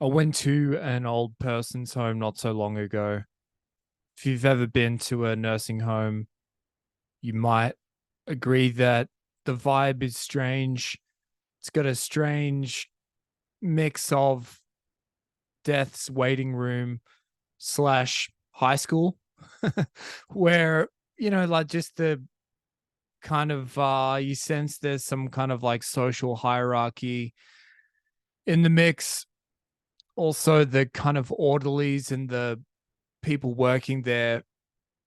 I went to an old person's home not so long ago. If you've ever been to a nursing home, you might agree that the vibe is strange. It's got a strange mix of death's waiting room slash high school, where, like just the kind of, you sense there's some kind of like social hierarchy in the mix. Also, the kind of orderlies and the people working there,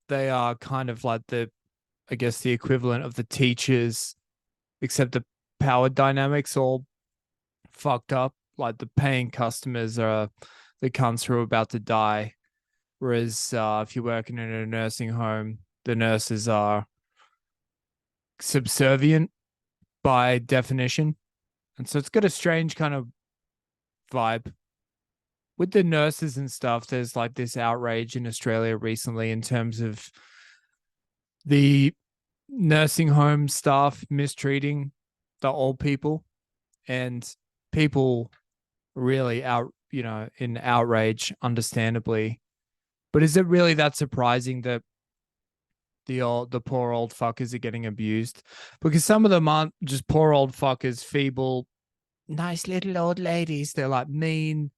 they are kind of like I guess, the equivalent of the teachers, except the power dynamics all fucked up. Like the paying customers are the cunts who are about to die. Whereas if you're working in a nursing home, the nurses are subservient by definition. And so it's got a strange kind of vibe. With the nurses and stuff, there's like this outrage in Australia recently in terms of the nursing home staff mistreating the old people, and people really in outrage, understandably. But is it really that surprising that the poor old fuckers are getting abused? Because some of them aren't just poor old fuckers, feeble, nice little old ladies. They're like mean,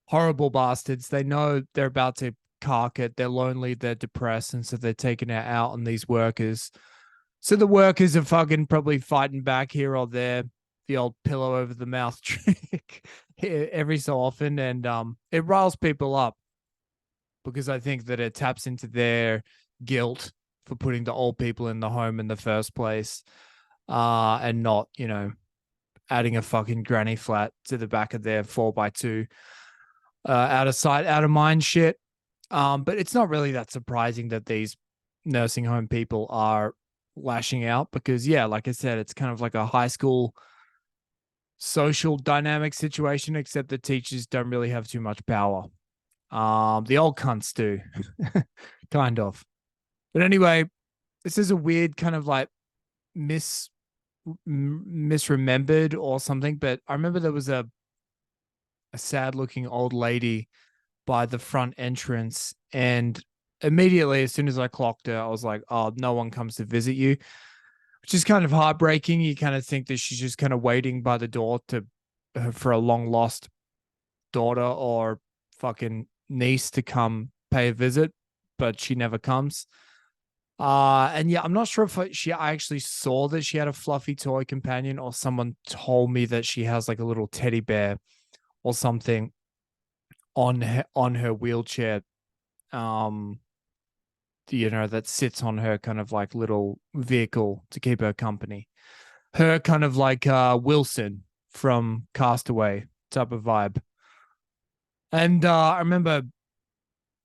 horrible bastards. They know they're about to cark it. They're lonely, they're depressed, and so they're taking it out on these workers. So the workers are fucking probably fighting back here or there, the old pillow over the mouth trick every so often, and it riles people up because I think that it taps into their guilt for putting the old people in the home in the first place, and not, adding a fucking granny flat to the back of their 4x2, out of sight, out of mind shit. But it's not really that surprising that these nursing home people are lashing out because, yeah, like I said, it's kind of like a high school social dynamic situation, except the teachers don't really have too much power. The old cunts do, kind of. But anyway, this is a weird kind of like mis misremembered or something. But I remember there was a sad looking old lady by the front entrance, and immediately as soon as I clocked her, I was like, oh, no one comes to visit you, which is kind of heartbreaking. You kind of think that she's just kind of waiting by the door to for a long lost daughter or fucking niece to come pay a visit, but she never comes. And yeah, I'm not sure if I actually saw that she had a fluffy toy companion, or someone told me that she has like a little teddy bear or something on her wheelchair, um that sits on her kind of like little vehicle to keep her company. Her kind of like Wilson from Castaway type of vibe. And I remember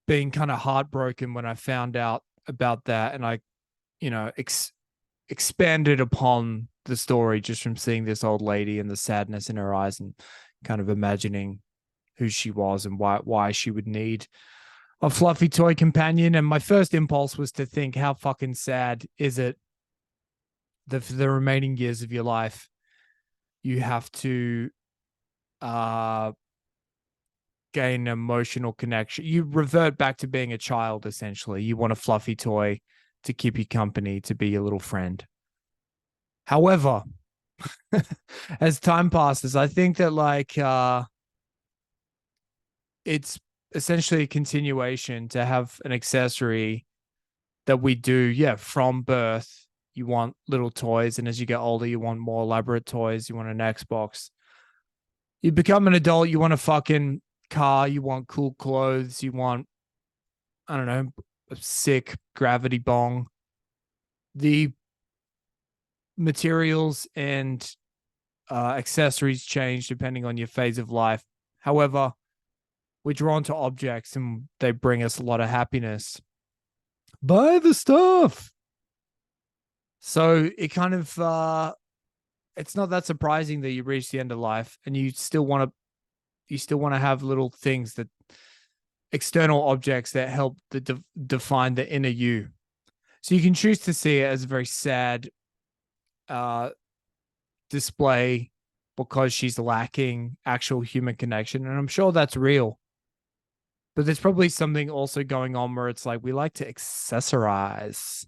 being kind of heartbroken when I found out about that, and I, you know, expanded upon the story just from seeing this old lady and the sadness in her eyes, and kind of imagining who she was and why she would need a fluffy toy companion. And my first impulse was to think, how fucking sad is it that for the remaining years of your life you have to uh gain emotional connection. You revert back to being a child, essentially. You want a fluffy toy to keep you company, to be your little friend. However, as time passes, I think that like it's essentially a continuation to have an accessory that we do, yeah, from birth. You want little toys, and as you get older, you want more elaborate toys. You want an Xbox. You become an adult, you want a fucking car, you want cool clothes, you want, I don't know, a sick gravity bong. The materials and accessories change depending on your phase of life. However, we're drawn to objects and they bring us a lot of happiness. Buy the stuff. So it kind of it's not that surprising that you reach the end of life and you still want to have little things, that external objects that help define the inner you. So you can choose to see it as a very sad uh display because she's lacking actual human connection. And I'm sure that's real. But there's probably something also going on where it's like we like to accessorize.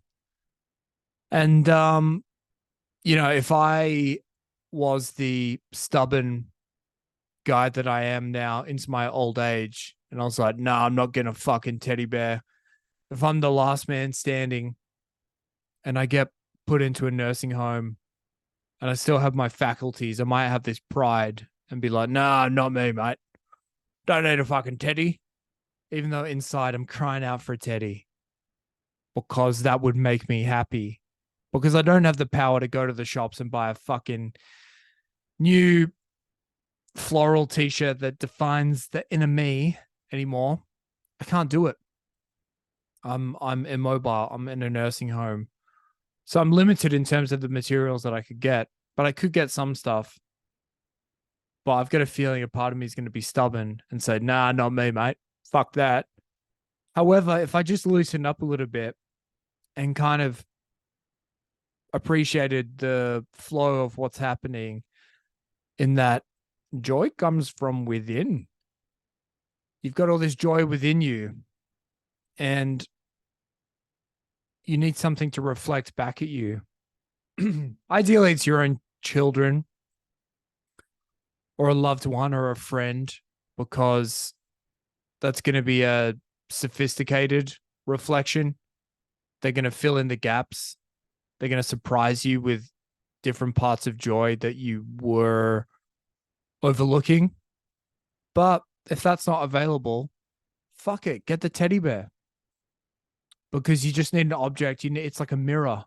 And if I was the stubborn guy that I am now into my old age, and I was like, no, I'm not getting a fucking teddy bear. If I'm the last man standing and I get put into a nursing home and I still have my faculties, I might have this pride and be like, nah, not me, mate. Don't need a fucking teddy. Even though inside I'm crying out for a teddy because that would make me happy. Because I don't have the power to go to the shops and buy a fucking new floral t-shirt that defines the inner me anymore. I can't do it. I'm immobile. I'm in a nursing home. So I'm limited in terms of the materials that I could get, but I could get some stuff. But I've got a feeling a part of me is going to be stubborn and say, nah, not me, mate. Fuck that. However, if I just loosen up a little bit and kind of appreciated the flow of what's happening, in that joy comes from within. You've got all this joy within you, and you need something to reflect back at you. Ideally, it's your own children or a loved one or a friend, because that's going to be a sophisticated reflection. They're going to fill in the gaps. They're going to surprise you with different parts of joy that you were overlooking. But if that's not available, fuck it, get the teddy bear. Because you just need an object. It's like a mirror.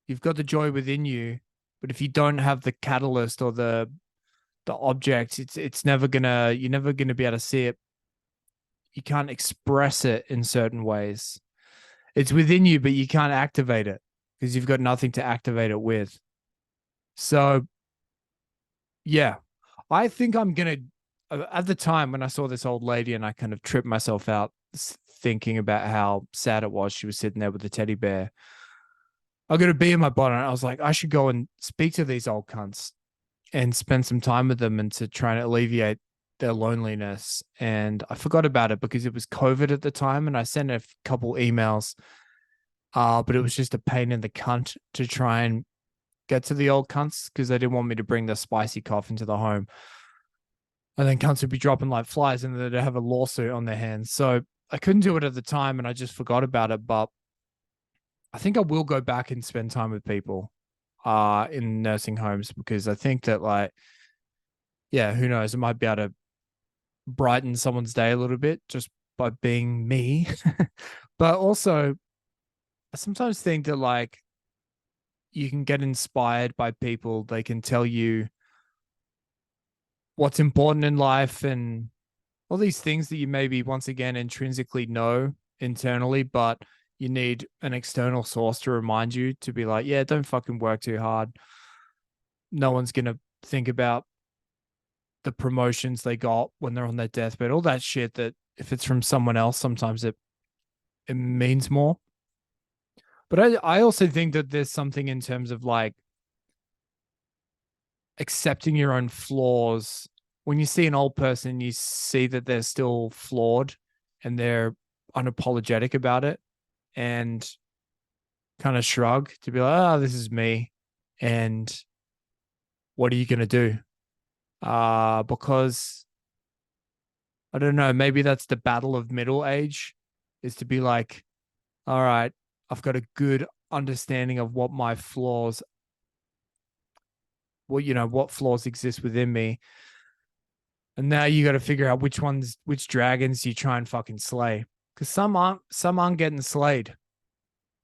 You've got the joy within you, but if you don't have the catalyst or the object, it's never gonna you're never gonna be able to see it. You can't express it in certain ways. It's within you, but you can't activate it because you've got nothing to activate it with. So, yeah, I think I'm gonna. At the time when I saw this old lady and I kind of tripped myself out thinking about how sad it was, she was sitting there with the teddy bear. I got a bee in my bonnet. I was like, I should go and speak to these old cunts and spend some time with them and to try and alleviate their loneliness. And I forgot about it because it was COVID at the time, and I sent a couple emails, but it was just a pain in the cunt to try and get to the old cunts because they didn't want me to bring the spicy cough into the home. And then cunts would be dropping like flies and they'd have a lawsuit on their hands. So I couldn't do it at the time and I just forgot about it. But I think I will go back and spend time with people in nursing homes, because I think that, like, yeah, who knows? It might be able to brighten someone's day a little bit just by being me. But also, I sometimes think that, like, you can get inspired by people. They can tell you what's important in life and all these things that you maybe once again intrinsically know internally, but you need an external source to remind you to be like, yeah, don't fucking work too hard. No one's going to think about the promotions they got when they're on their deathbed, all that shit that if it's from someone else, sometimes it means more. But I also think that there's something in terms of, like, accepting your own flaws. When you see an old person, you see that they're still flawed and they're unapologetic about it, and kind of shrug to be like, oh, this is me. And what are you going to do? Because I don't know, maybe that's the battle of middle age, is to be like, all right, I've got a good understanding of what my flaws, what flaws exist within me. And now you got to figure out which dragons you try and fucking slay. Because some aren't getting slayed.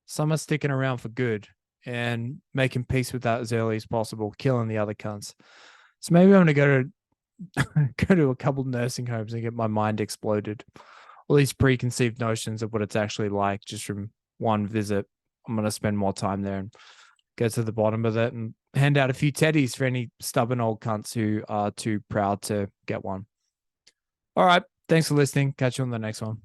Some are sticking around for good and making peace with that as early as possible, killing the other cunts. So maybe I'm gonna go to a couple nursing homes and get my mind exploded. All these preconceived notions of what it's actually like just from one visit. I'm gonna spend more time there and get to the bottom of it and hand out a few teddies for any stubborn old cunts who are too proud to get one. All right. Thanks for listening. Catch you on the next one.